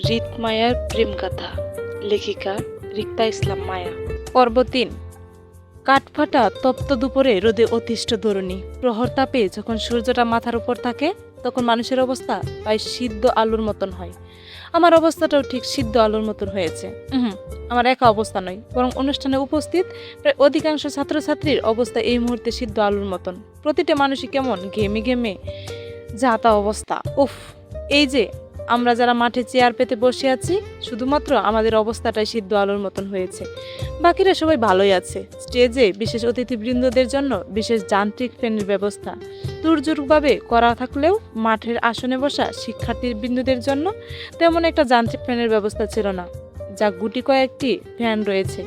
রিত মায়ার প্রেম গাথা, লেখিকা রিক্তা ইসলাম মায়া। পর্ব ৩। কাঠফাটা তপ্ত দুপুরে রোদে অতিষ্ঠ তরুণী। প্রহর তাপে যখন সূর্যটা মাথার উপর থাকে তখন মানুষের অবস্থা প্রায় সিদ্ধ আলুর মতন হয়। আমার অবস্থাটাও ঠিক সিদ্ধ আলুর মতন হয়েছে। আমার একা অবস্থা নয়, বরং অনুষ্ঠানে উপস্থিত প্রায় অধিকাংশ ছাত্রছাত্রীর অবস্থা এই মুহূর্তে সিদ্ধ আলুর মতন। প্রতিটা মানুষই কেমন ঘেমে ঘেমে যা তা অবস্থা। উফ, এই যে আমরা যারা মাঠে চেয়ার পেতে বসে আছি, শুধুমাত্র আমাদের অবস্থাটাই সিদ্ধ আলুর মতন হয়েছে। বাকিরা সবাই ভালোই আছে। স্টেজে বিশেষ অতিথিবৃন্দদের জন্য বিশেষ যান্ত্রিক ফ্যানের ব্যবস্থা দুর্যোগভাবে করা থাকলেও মাঠের আসনে বসা শিক্ষার্থীবৃন্দদের জন্য তেমন একটা যান্ত্রিক ফ্যানের ব্যবস্থা ছিল না। যা গুটি কয়েকটি ফ্যান রয়েছে,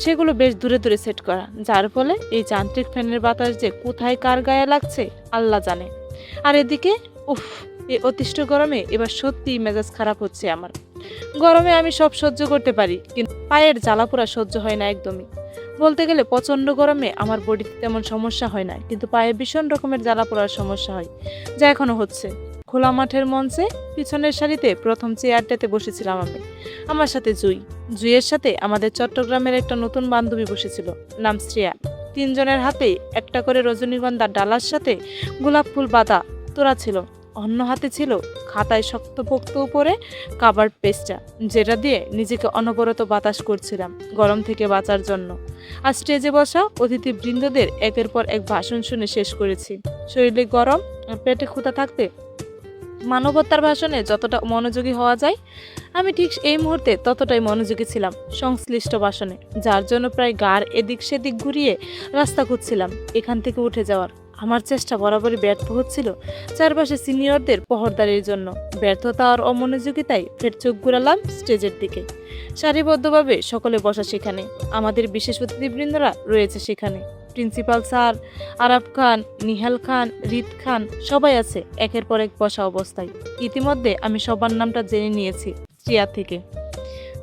সেগুলো বেশ দূরে দূরে সেট করা, যার ফলে এই যান্ত্রিক ফ্যানের বাতাস যে কোথায় কার গায়ে লাগছে আল্লাহ জানে। আর এদিকে উফ, এই অতিষ্ঠ গরমে এবার সত্যিই মেজাজ খারাপ হচ্ছে আমার। গরমে আমি সব সহ্য করতে পারি, কিন্তু পায়ের জ্বালাপোড়া সহ্য হয় না একদমই। বলতে গেলে প্রচণ্ড গরমে আমার বডিতে তেমন সমস্যা হয় না, কিন্তু পায়ে ভীষণ রকমের জ্বালাপোড়ার সমস্যা হয়, যা এখনো হচ্ছে। খোলা মাঠের মঞ্চে পিছনের সারিতে প্রথম চেয়ারটাতে বসেছিলাম আমি, আমার সাথে জুইয়ের সাথে আমাদের চট্টগ্রামের একটা নতুন বান্ধবী বসেছিল, নাম শ্রেয়া। তিনজনের হাতেই একটা করে রজনীগন্ধার ডালার সাথে গোলাপ ফুল বাঁধা তোড়া ছিল। অন্য হাতে ছিল খাতায় শক্তপোক্ত উপরে কাভার্ড পেজটা, যেটা দিয়ে নিজেকে অনবরত বাতাস করছিলাম গরম থেকে বাঁচার জন্য। আর স্টেজে বসা অতিথিবৃন্দদের একের পর এক ভাষণ শুনে শেষ করেছি। শরীরে গরম আর পেটে ক্ষুধা থাকতে মানবতার ভাষণে যতটা মনোযোগী হওয়া যায়, আমি ঠিক এই মুহূর্তে ততটাই মনোযোগী ছিলাম সংশ্লিষ্ট ভাষণে, যার জন্য প্রায় গাড় এদিক সেদিক ঘুরিয়ে রাস্তা খুঁজছিলাম এখান থেকে উঠে যাওয়ার। আমার চেষ্টা বরাবরই ব্যর্থ হচ্ছিল চারপাশে সিনিয়রদের পহরদারির জন্য। ব্যর্থতা আর অমনোযোগিতায় ফের চোখ ঘুরালাম স্টেজের দিকে। সারিবদ্ধভাবে সকলে বসা সেখানে, আমাদের বিশেষ অতিথিবৃন্দরা রয়েছে সেখানে। প্রিন্সিপাল স্যার, আরাফ খান, নিহাল খান, রিত খান, সবাই আছে একের পর এক বসা অবস্থায়। ইতিমধ্যে আমি সবার নামটা জেনে নিয়েছি শ্রেয়া থেকে।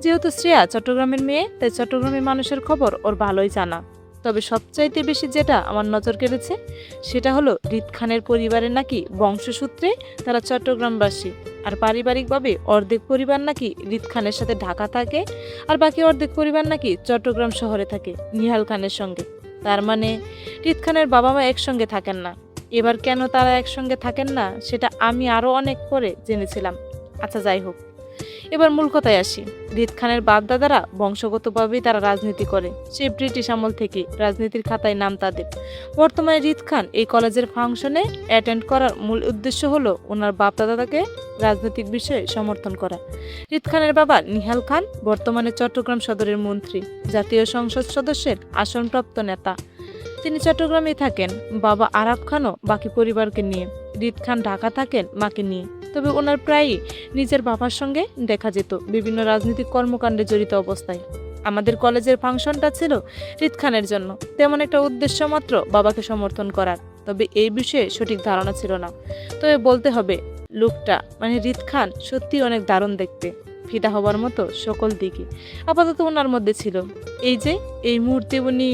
যেহেতু শ্রেয়া চট্টগ্রামের মেয়ে, তাই চট্টগ্রামের মানুষের খবর ওর ভালোই জানা। তবে সবচাইতে বেশি যেটা আমার নজর কেড়েছে সেটা হলো রিত খানের পরিবারের নাকি বংশসূত্রে তারা চট্টগ্রামবাসী, আর পারিবারিকভাবে অর্ধেক পরিবার নাকি রিত খানের সাথে ঢাকা থাকে, আর বাকি অর্ধেক পরিবার নাকি চট্টগ্রাম শহরে থাকে নিহাল খানের সঙ্গে। তার মানে রিত খানের বাবা মা একসঙ্গে থাকেন না। এবার কেন তারা একসঙ্গে থাকেন না সেটা আমি আরও অনেক পরে জেনেছিলাম। আচ্ছা, যাই হোক, এবার মূল কথায় আসি। রিত খানের বাপ দাদারা বংশগতভাবেই তারা রাজনীতি করে, সে ব্রিটিশ আমল থেকে রাজনীতির খাতায় নাম তাদের। বর্তমানে রিত খান এই কলেজের ফাংশনে অ্যাটেন্ড করার মূল উদ্দেশ্য হলো ওনার বাপ দাদাকে রাজনৈতিক বিষয়ে সমর্থন করা। রিত খানের বাবা নিহাল খান বর্তমানে চট্টগ্রাম সদরের মন্ত্রী, জাতীয় সংসদ সদস্যের আসনপ্রাপ্ত নেতা। তিনি চট্টগ্রামেই থাকেন। বাবা আরাফ খানও বাকি পরিবারকে নিয়ে। রিত খান ঢাকা থাকেন মাকে নিয়ে। তবে ওনার প্রায়ই নিজের বাবার সঙ্গে দেখা যেত বিভিন্ন রাজনৈতিক কর্মকাণ্ডে জড়িত অবস্থায়। আমাদের কলেজের ফাংশনটা ছিল রিত খানের জন্য, তেমন একটা উদ্দেশ্য মাত্র বাবাকে সমর্থন করার। তবে এই বিষয়ে সঠিক ধারণা ছিল না। তবে বলতে হবে, লোকটা মানে রিত খান সত্যি অনেক দারুণ দেখতে, ফিদা হবার মতো সকল দিকে আপাতত ওনার মধ্যে ছিল। এই মুহূর্তে উনি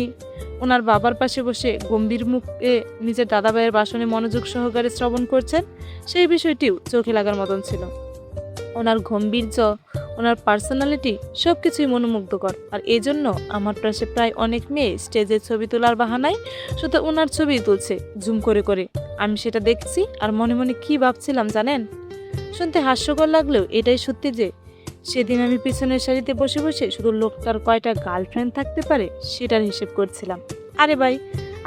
ওনার বাবার পাশে বসে গম্ভীর মুখে নিজের দাদাভাইয়ের ভাষণে মনোযোগ সহকারে শ্রবণ করছেন, সেই বিষয়টিও চোখে লাগার মতন ছিল। ওনার গম্ভীর্য, ওনার পার্সোনালিটি সবকিছুই মনোমুগ্ধকর। আর এই জন্য আমার পাশে প্রায় অনেক মেয়ে স্টেজে ছবি তোলার বাহানায় শুধু ওনার ছবি তুলছে জুম করে করে। আমি সেটা দেখছি আর মনে মনে কি ভাবছিলাম জানেন? শুনতে হাস্যকর লাগলেও এটাই সত্যি যে সেদিন আমি পিছনের সারিতে বসে বসে শুধু লোকটার কয়টা গার্লফ্রেন্ড থাকতে পারে সেটার হিসেব করছিলাম। আরে ভাই,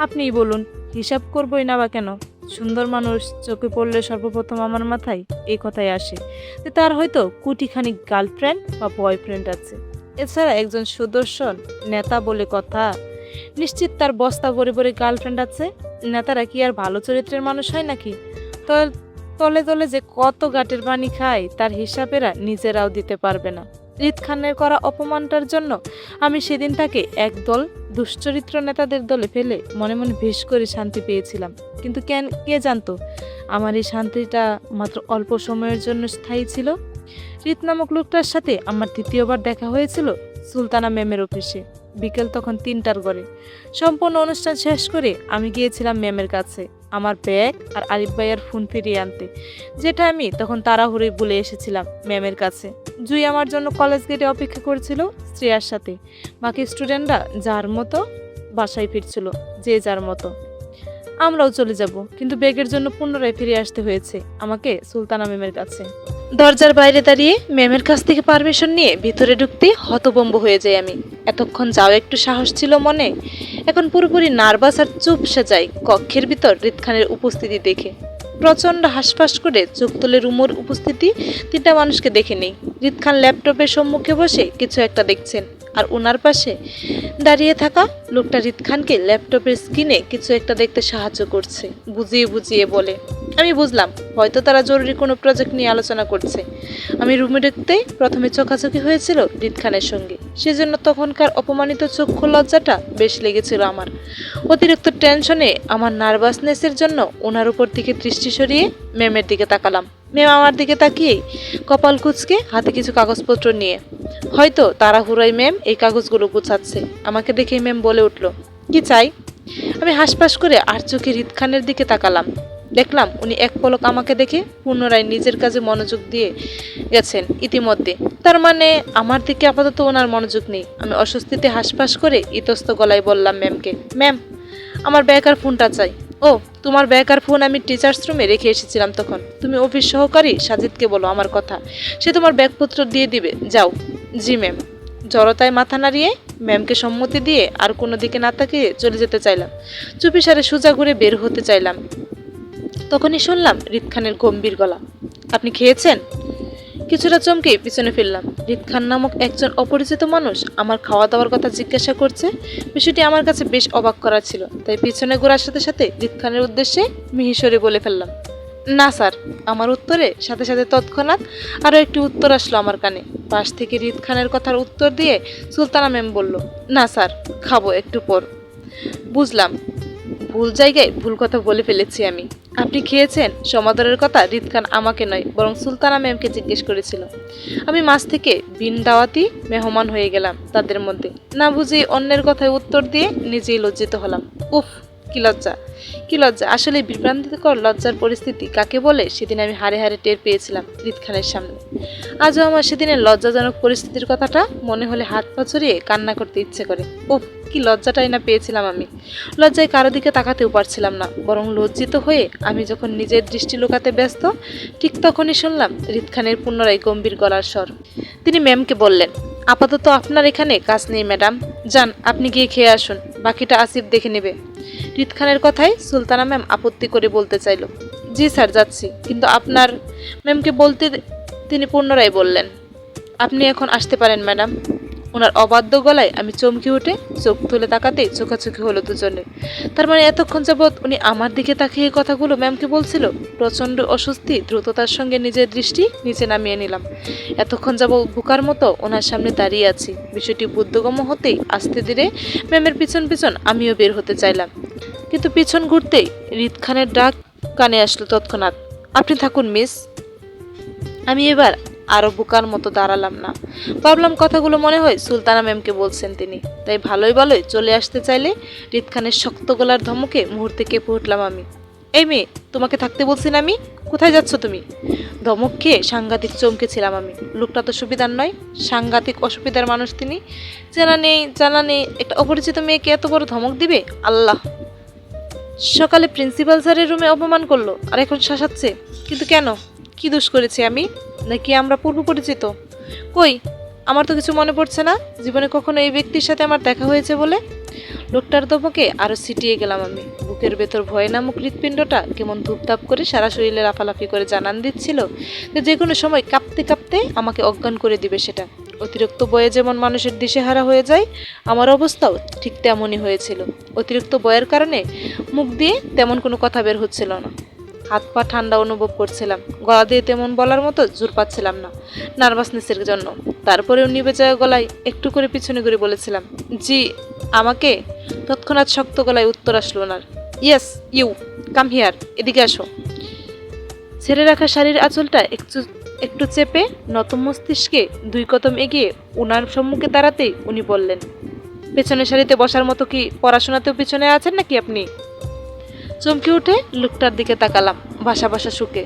আপনিই বলুন, হিসাব করবোই না বা কেন? সুন্দর মানুষ চোখে পড়লে সর্বপ্রথম আমার মাথায় এই কথাই আসে যে তার হয়তো কোটিখানিক গার্লফ্রেন্ড বা বয়ফ্রেন্ড আছে। এছাড়া একজন সুদর্শন নেতা বলে কথা, নিশ্চিত তার বস্তা ভরে ভরে গার্লফ্রেন্ড আছে। নেতারা কি আর ভালো চরিত্রের মানুষ হয় নাকি? তলে তলে যে কত গাটের পানি খায় তার হিসাবেরা নিজেরাও দিতে পারবে না। রিত খানের করা অপমানটার জন্য আমি সেদিন তাকে একদল দুশ্চরিত্র নেতাদের দলে ফেলে মনে মনে বেশ করে শান্তি পেয়েছিলাম। কিন্তু কে জানতো আমার এই শান্তিটা মাত্র অল্প সময়ের জন্য স্থায়ী ছিল। রিত নামক লোকটার সাথে আমার দ্বিতীয়বার দেখা হয়েছিল সুলতানা ম্যামের অফিসে। বিকেল তখন 3টার ঘরে। সম্পূর্ণ অনুষ্ঠান শেষ করে আমি গিয়েছিলাম ম্যামের কাছে আমার ব্যাগ আর আরিফ ভাইয়ার ফোন ফিরিয়ে আনতে, যেটা আমি তখন তাড়াহুড়োয় বলে এসেছিলাম ম্যামের কাছে। জুই আমার জন্য কলেজ গেটে অপেক্ষা করেছিল শ্রেয়ার সাথে। বাকি স্টুডেন্টরা যার মতো বাসায় ফিরছিল, যে যার মতো। আমরাও চলে যাব, কিন্তু ব্যাগের জন্য পুনরায় ফিরে আসতে হয়েছে আমাকে সুলতানা ম্যামের কাছে। দরজার বাইরে দাঁড়িয়ে ম্যামের কাছ থেকে পারমিশন নিয়ে ভিতরে ঢুকতে হতভম্ব হয়ে যাই আমি। এতক্ষণ যাও একটু সাহস ছিল মনে, এখন পুরোপুরি নার্ভাস আর চুপসে যাই কক্ষের ভিতর রিত খানের উপস্থিতি দেখে। প্রচণ্ড হাঁসফাঁস করে চোখ তুলে রুমোর উপস্থিতি 3টা মানুষকে দেখে নেই। রিত খান ল্যাপটপের সম্মুখে বসে কিছু একটা দেখছেন, আর ওনার পাশে দাঁড়িয়ে থাকা লোকটা রিত খানকে ল্যাপটপের স্ক্রিনে কিছু একটা দেখতে সাহায্য করছে, বুঝিয়ে বুঝিয়ে বলে। আমি বুঝলাম হয়তো তারা জরুরি কোনো প্রজেক্ট নিয়ে আলোচনা করছে। আমি রুমে ঢুকতেই প্রথমে চোখাচোখি হয়েছিল রিত খানের সঙ্গে, সেজন্য তখনকার অপমানিত চক্ষু লজ্জাটা বেশ লেগেছিল আমার। অতিরিক্ত টেনশনে আমার নার্ভাসনেসের জন্য ওনার উপর দিকে দৃষ্টি সরিয়ে ম্যামের দিকে তাকালাম। ম্যাম আমার দিকে তাকিয়েই কপাল কুঁচকে হাতে কিছু কাগজপত্র নিয়ে, হয়তো তাড়াহুড়োয় ম্যাম এই কাগজগুলো গুছাচ্ছে। আমাকে দেখেই ম্যাম বলে উঠল, কি চাই? আমি হাসপাস করে আর চোখে রিত খানের দিকে তাকালাম। দেখলাম উনি এক পলক আমাকে দেখে পুনরায় নিজের কাজে মনোযোগ দিয়ে গেছেন ইতিমধ্যে। তার মানে আমার দিকে আপাতত ওনার মনোযোগ নেই। আমি অস্বস্তিতে হাসপাস করে ইতস্ত গলায় বললাম ম্যামকে, ম্যাম আমার ব্যাগ আর ফোনটা চাই। ও, তোমার ব্যাগ আর ফোন আমি টিচার্স রুমে রেখে এসেছিলাম তখন। তুমি অফিস সহকারী সাজিদকে বলো আমার কথা, সে তোমার ব্যাগপত্র দিয়ে দিবে, যাও। জি ম্যাম। জড়তায় মাথা নাড়িয়ে ম্যামকে সম্মতি দিয়ে আর কোনো দিকে না তাকিয়ে চলে যেতে চাইলাম। চুপিসারে সোজা ঘুরে বের হতে চাইলাম, তখনই শুনলাম রিত খানের গম্ভীর গলা, আপনি খেয়েছেন? কিছুটা চমকে পিছনে ফিরলাম। রিত খান নামক একজন অপরিচিত মানুষ আমার খাওয়া দাওয়ার কথা জিজ্ঞাসা করছে। বিষয়টি আমার কাছে বেশ অবাক করা ছিল, তাই পিছনে ঘোরার সাথে সাথে রিত খানের উদ্দেশ্যে মিহিসরে বলে ফেললাম, না স্যার। আমার উত্তরে সাথে সাথে তৎক্ষণাৎ আরও একটি উত্তর আসলো আমার কানে। পাশ থেকে রিত খানের কথার উত্তর দিয়ে সুলতানা ম্যাম বলল, না স্যার, খাবো একটু পর। বুঝলাম ভুল জায়গায় ভুল কথা বলে ফেলেছি আমি। আপনি খেয়েছেন সমাদরের কথা রিত খান আমাকে নয় বরং সুলতানা ম্যামকে জিজ্ঞেস করেছিল। আমি মাঝ থেকে বিন দাওয়াতি মেহমান হয়ে গেলাম তাদের মধ্যে। না বুঝে অন্যের কথায় উত্তর দিয়ে নিজেই লজ্জিত হলাম। উফ, কি লজ্জা, কি লজ্জা! আসলে বিভ্রান্তিকর লজ্জার পরিস্থিতি কাকে বলে সেদিন আমি হাড়ে হাড়ে টের পেয়েছিলাম রিত খানের সামনে। আজও আমার সেদিনের লজ্জাজনক পরিস্থিতির কথাটা মনে হলে হাত পা ছড়িয়ে কান্না করতে ইচ্ছে করে। উফ, কি লজ্জাটাই না পেয়েছিলাম আমি! লজ্জায় কারো দিকে তাকাতেও পারছিলাম না, বরং লজ্জিত হয়ে আমি যখন নিজের দৃষ্টি লুকাতে ব্যস্ত, ঠিক তখনই শুনলাম রিত খানের পুনরায় গম্ভীর গলার স্বর। তিনি ম্যামকে বললেন, আপাতত আপনার এখানে কাজ নেই ম্যাডাম, যান আপনি গিয়ে খেয়ে আসুন, বাকিটা আসিফ দেখে নেবে। রিত খানের কথায় সুলতানা ম্যাম আপত্তি করে বলতে চাইল, জি স্যার যাচ্ছি, কিন্তু আপনার। ম্যামকে বলতে তিনি পুনরায় বললেন, আপনি এখন আসতে পারেন ম্যাডাম। ওনার অবাধ্য গলায় আমি চমকে উঠে চোখ তুলে তাকাতেই চোখাচোখি হলো দুজনে। তার মানে এতক্ষণ যাবৎ উনি আমার দিকে তাকিয়ে কথাগুলো ম্যামকে বলছিল। প্রচণ্ড অস্বস্তি দ্রুততার সঙ্গে নিজের দৃষ্টি নিচে নামিয়ে নিলাম। এতক্ষণ যাবৎ বোকার মতো ওনার সামনে দাঁড়িয়ে আছি। বিষয়টি বুদ্ধগম্য হতেই আস্তে ধীরে ম্যামের পিছন পিছন আমিও বের হতে চাইলাম, কিন্তু পিছন ঘুরতেই রিত খানের ডাক কানে আসলো তৎক্ষণাৎ, আপনি থাকুন মিস। আমি এবার আরও বোকার মতো দাঁড়ালাম না। ভাবলাম কথাগুলো মনে হয় সুলতানা ম্যামকে বলছেন তিনি, তাই ভালোই ভালোই চলে আসতে চাইলে রিত খানের শক্ত গলার ধমকে মুহূর্তে কেঁপে উঠলাম আমি। এই মেয়ে, তোমাকে থাকতে বলছি না আমি, কোথায় যাচ্ছ তুমি? ধমক খেয়ে সাংঘাতিক চমকেছিলাম আমি। লোকটা তো সুবিধার নয়, সাংঘাতিক অসুবিধার মানুষ তিনি। জানা নেই একটা অপরিচিত মেয়েকে এত বড় ধমক দিবে! আল্লাহ! সকালে প্রিন্সিপাল স্যারের রুমে অপমান করলো, আর এখন শাসাচ্ছে। কিন্তু কেন? কি দোষ করেছি আমি? নাকি আমরা পূর্ব পরিচিত? কই, আমার তো কিছু মনে পড়ছে না জীবনে কখনো এই ব্যক্তির সাথে আমার দেখা হয়েছে বলে। লোকটার ধমকে আরও ছিটিয়ে গেলাম আমি। বুকের ভেতর ভয় নামক হৃৎপিণ্ডটা কেমন ধূপধাপ করে সারা শরীরে লাফালাফি করে জানান দিচ্ছিল যে কোনো সময় কাঁপতে কাঁপতে আমাকে অজ্ঞান করে দিবে সেটা। অতিরিক্ত বয়ে যেমন মানুষের দিশেহারা হয়ে যায়, আমার অবস্থাও ঠিক তেমনই হয়েছিল। অতিরিক্ত বয়ের কারণে মুখ দিয়ে তেমন কোনো কথা বের হচ্ছিল না। হাত পা ঠান্ডা অনুভব করছিলাম, গলা দিয়ে তেমন বলার মতো জোর পাচ্ছিলাম না নার্ভাসনেসের জন্য। তারপরেও নিভে যাওয়া গলায় একটু করে পিছনে ঘুরে বলেছিলাম, জি আমাকে। তৎক্ষণাৎ শক্ত গলায় উত্তর আসলো ওনার, ইয়েস ইউ, কাম হিয়ার, এদিকে আসো। ছেড়ে রাখা শাড়ির আঁচলটা একটু চেপে নত মস্তিষ্কে 2 কদম এগিয়ে ওনার সম্মুখে দাঁড়াতেই উনি বললেন, পেছনের সারিতে বসার মতো কি পড়াশোনাতেও পিছনে আছেন নাকি আপনি? চমকে উঠে লোকটার দিকে তাকালাম ভাসা ভাসা সুখে।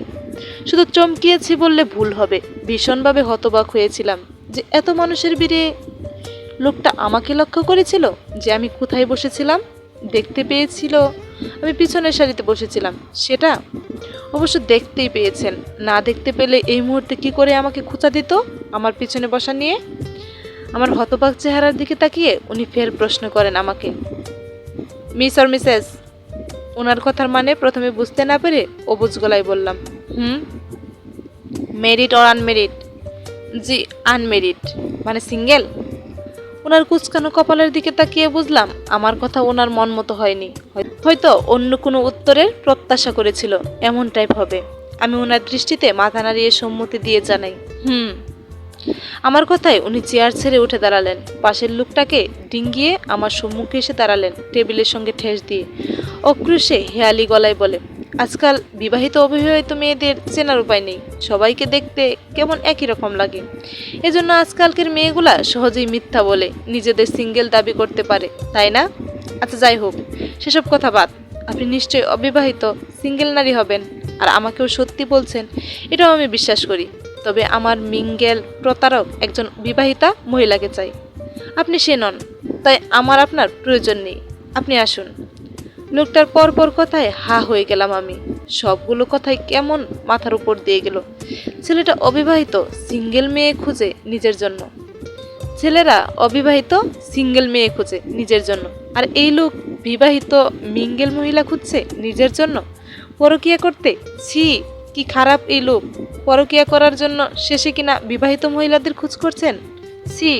শুধু চমকিয়েছি বললে ভুল হবে, ভীষণভাবে হতবাক হয়েছিলাম যে এত মানুষের ভিড়ে লোকটা আমাকে লক্ষ্য করেছিল, যে আমি কোথায় বসেছিলাম, দেখতে পেয়েছিল আমি পিছনের সারিতে বসেছিলাম। সেটা অবশ্য দেখতেই পেয়েছেন, না দেখতে পেলে এই মুহূর্তে কি করে আমাকে খোঁচা দিত আমার পিছনে বসা নিয়ে। আমার হতবাক চেহারার দিকে তাকিয়ে উনি ফের প্রশ্ন করেন আমাকে, মিস অর মিসেস? ওনার কথার মানে প্রথমে বুঝতে না পেরে অবুঝ গলায় বললাম, married or unmarried? G unmarried. মানে সিঙ্গেল? ওনার কুচকানো কপালের দিকে তাকিয়ে বুঝলাম আমার কথা ওনার মন মতো হয়নি, হয়তো অন্য কোনো উত্তরের প্রত্যাশা করেছিল, এমন টাইপ হবে। আমি ওনার দৃষ্টিতে মাথা নাড়িয়ে সম্মতি দিয়ে জানাই, আমার কথায় উনি চেয়ার ছেড়ে উঠে দাঁড়ালেন, পাশের লোকটাকে ডিঙ্গিয়ে আমার সম্মুখে এসে দাঁড়ালেন টেবিলের সঙ্গে ঠেস দিয়ে। অক্রুশে হেয়ালি গলায় বলে, আজকাল বিবাহিত অবিবাহিত মেয়েদের চেনার উপায় নেই, সবাইকে দেখতে কেমন একই রকম লাগে। এজন্য আজকালকের মেয়েগুলা সহজেই মিথ্যা বলে নিজেদের সিঙ্গেল দাবি করতে পারে, তাই না? আচ্ছা যাই হোক, সেসব কথা বাদ। আপনি নিশ্চয়ই অবিবাহিত সিঙ্গেল নারী হবেন, আর আমাকেও সত্যি বলছেন, এটাও আমি বিশ্বাস করি। তবে আমার মিঙ্গেল প্রতারক একজন বিবাহিতা মহিলাকে চাই। আপনি সে নন, তাই আমার আপনার প্রয়োজন নেই। আপনি আসুন। লোকটার পরপর কথায় হা হয়ে গেলাম আমি। সবগুলো কথাই কেমন মাথার উপর দিয়ে গেল। ছেলেটা অবিবাহিত সিঙ্গেল মেয়ে খুঁজে নিজের জন্য, ছেলেরা অবিবাহিত সিঙ্গেল মেয়ে খুঁজে নিজের জন্য, আর এই লোক বিবাহিত মিঙ্গেল মহিলা খুঁজছে নিজের জন্য পরকীয়া করতে। ছি, কি খারাপ এই লোক! পরকীয়া করার জন্য শেষে কিনা বিবাহিত মহিলাদের খোঁজ করছেন। ছি,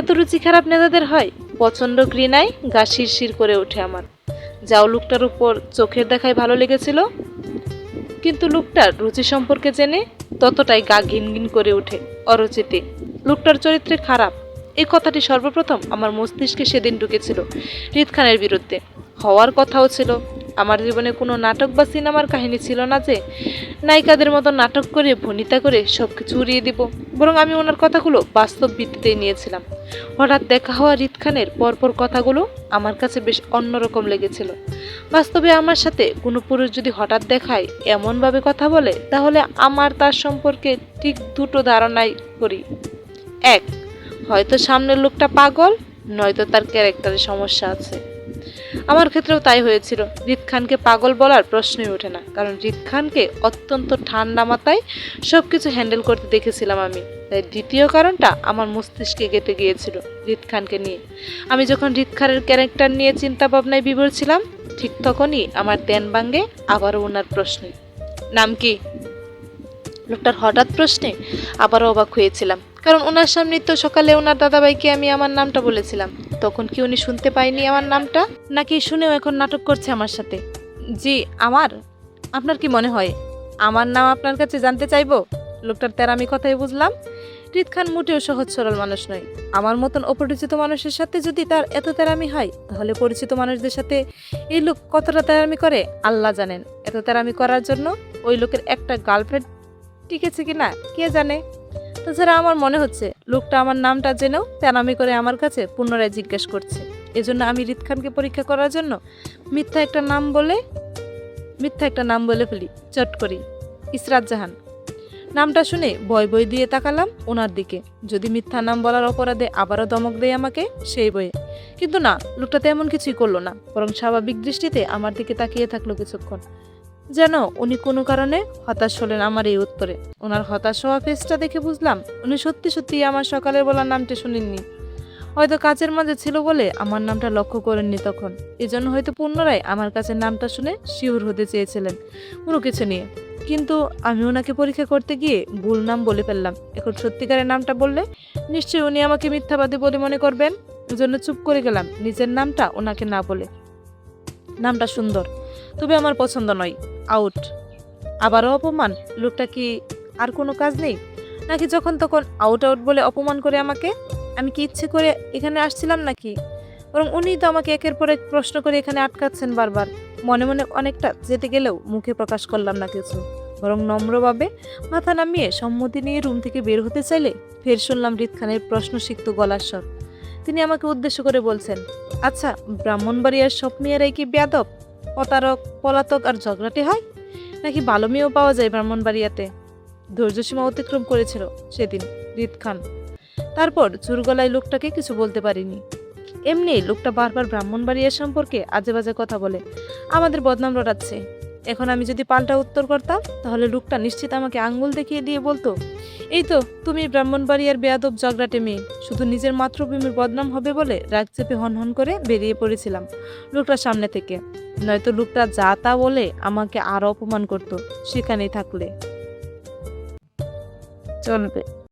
এত রুচি খারাপ নেতাদের হয়! প্রচণ্ড ঘৃণায় গা শিরশির করে ওঠে আমার। যাও লোকটার উপর চোখের দেখায় ভালো লেগেছিল, কিন্তু লোকটার রুচি সম্পর্কে জেনে ততটাই গা ঘিনঘিন করে ওঠে অরুচিতে। লোকটার চরিত্রে খারাপ, এই কথাটি সর্বপ্রথম আমার মস্তিষ্কে সেদিন ঢুকেছিল হৃদ খানের বিরুদ্ধে। হওয়ার কথাও ছিল। আমার জীবনে কোনো নাটক বা সিনেমার কাহিনী ছিল না যে নায়িকাদের মতো নাটক করে ভনিতা করে সব কিছু উড়িয়ে দিব, বরং আমি ওনার কথাগুলো বাস্তব ভিত্তিতেই নিয়েছিলাম। হঠাৎ দেখা হওয়া হৃদ খানের পরপর কথাগুলো আমার কাছে বেশ অন্যরকম লেগেছিল। বাস্তবে আমার সাথে কোনো পুরুষ যদি হঠাৎ দেখায় এমনভাবে কথা বলে, তাহলে আমার তার সম্পর্কে ঠিক দুটো ধারণাই করি। এক, হয়তো সামনের লোকটা পাগল, নয়তো তার ক্যারেক্টারে সমস্যা আছে। আমার ক্ষেত্রেও তাই হয়েছিল। হৃদ খানকে পাগল বলার প্রশ্নই ওঠে না, কারণ হৃদ খানকে অত্যন্ত ঠান্ডা মাথায় সব কিছু হ্যান্ডেল করতে দেখেছিলাম আমি। তাই দ্বিতীয় কারণটা আমার মস্তিষ্কে গেঁথে গিয়েছিল হৃদ খানকে নিয়ে। আমি যখন হৃদ খানের ক্যারেক্টার নিয়ে চিন্তা ভাবনায় বিভোর ছিলাম, ঠিক তখনই আমার ধ্যান ভাঙে আবারও ওনার প্রশ্নে, নাম কি? লোকটার হঠাৎ প্রশ্নে আবারও অবাক হয়েছিলাম, কারণ ওনার সামনে তো সকালে ওনার দাদাভাইকে আমি আমার নামটা বলেছিলাম। তখন কি উনি শুনতে পাইনি আমার নামটা, নাকি শুনেও এখন নাটক করছে আমার সাথে? জি আমার। আপনার কি মনে হয় আমার নাম আপনার কাছে জানতে চাইবো? লোকটার তেরামি কথাই বুঝলাম হৃদ খান মোটেও সহজ সরল মানুষ নয়। আমার মতন অপরিচিত মানুষের সাথে যদি তার এত তেরামি হয়, তাহলে পরিচিত মানুষদের সাথে এই লোক কতটা তেরামি করে আল্লাহ জানেন। এত তেরামি করার জন্য ওই লোকের একটা গার্লফ্রেন্ড টিকেছে কিনা কে জানে। তাছাড়া আমার মনে হচ্ছে লোকটা আমার নামটা জেনেও তেরামি করে আমার কাছে পুনরায় জিজ্ঞেস করছে। এজন্য আমি হৃদ খানকে পরীক্ষা করার জন্য মিথ্যা একটা নাম বলে ফেলি চট করি, ইসরাত জাহান। নামটা শুনে বয় বই দিয়ে তাকালাম ওনার দিকে, যদি মিথ্যা নাম বলার অপরাধে আবারও ধমক দেয় আমাকে সেই বয়ে। কিন্তু না, লোকটা তেমন কিছুই করলো না, বরং স্বাভাবিক দৃষ্টিতে আমার দিকে তাকিয়ে থাকলো কিছুক্ষণ, যেন উনি কোনো কারণে হতাশ হলেন আমার এই উত্তরে। ওনার হতাশ হওয়া ফেসটা দেখে বুঝলাম উনি সত্যি সত্যি আমার সকালে বলা নামটা শুনেননি। হয়তো কাজের মাঝে ছিল বলে আমার নামটা লক্ষ্য করেননি তখন, এজন্য হয়তো পুনরায় আমার কাছে নামটা শুনে শিওর হতে চেয়েছিলেন কোনো কিছু নিয়ে। কিন্তু আমি ওনাকে পরীক্ষা করতে গিয়ে ভুল নাম বলে ফেললাম। এখন সত্যিকারের নামটা বললে নিশ্চয়ই উনি আমাকে মিথ্যাবাদী বলে মনে করবেন, এজন্য চুপ করে গেলাম নিজের নামটা ওনাকে না বলে। নামটা সুন্দর, তবে আমার পছন্দ নয়, আউট। আবারও অপমান। লোকটা কি আর কোনো কাজ নেই, নাকি যখন তখন আউট বলে অপমান করে আমাকে? আমি কি ইচ্ছে করে এখানে আসছিলাম নাকি? বরং উনিই তো আমাকে একের পর এক প্রশ্ন করে এখানে আটকাচ্ছেন বারবার। মনে মনে অনেকটা যেতে গেলেও মুখে প্রকাশ করলাম না কিছু, বরং নম্রভাবে মাথা নামিয়ে সম্মতি নিয়ে রুম থেকে বের হতে চাইলে ফের শুনলাম হৃদ খানের প্রশ্নসিক্ত গলার স্বর, তিনি আমাকে উদ্দেশ্য করে বলছেন, আচ্ছা, ব্রাহ্মণবাড়িয়ার সব মেয়েরাই কি বেয়াদব, প্রতারক, পলাতক আর ঝগড়াটে হয়, নাকি ভালো মেয়েও পাওয়া যায় ব্রাহ্মণবাড়িয়াতে? ধৈর্যসীমা অতিক্রম করেছিল সেদিন রিত খান। তারপর জোর গলায় লোকটাকে কিছু বলতে পারিনি। এমনি লোকটা বারবার ব্রাহ্মণবাড়িয়ার সম্পর্কে আজে বাজে কথা বলে, আমাদের বদনাম রটাচ্ছে। এখন আমি যদি পাল্টা উত্তর করতাম, তাহলে লোকটা নিশ্চিত আমাকে আঙ্গুল দেখিয়ে দিয়ে বলতো, এই তো তুমি ব্রাহ্মণবাড়িয়ার বেয়াদব ঝগড়াটে মেয়ে। শুধু নিজের মাতৃভূমির বদনাম হবে বলে রাগ চেপে হনহন করে বেরিয়ে পড়েছিলাম লোকটার সামনে থেকে। নয়তো লোকটা যা তা বলে আমাকে আরো অপমান করতো সেখানেই থাকলে চলবে।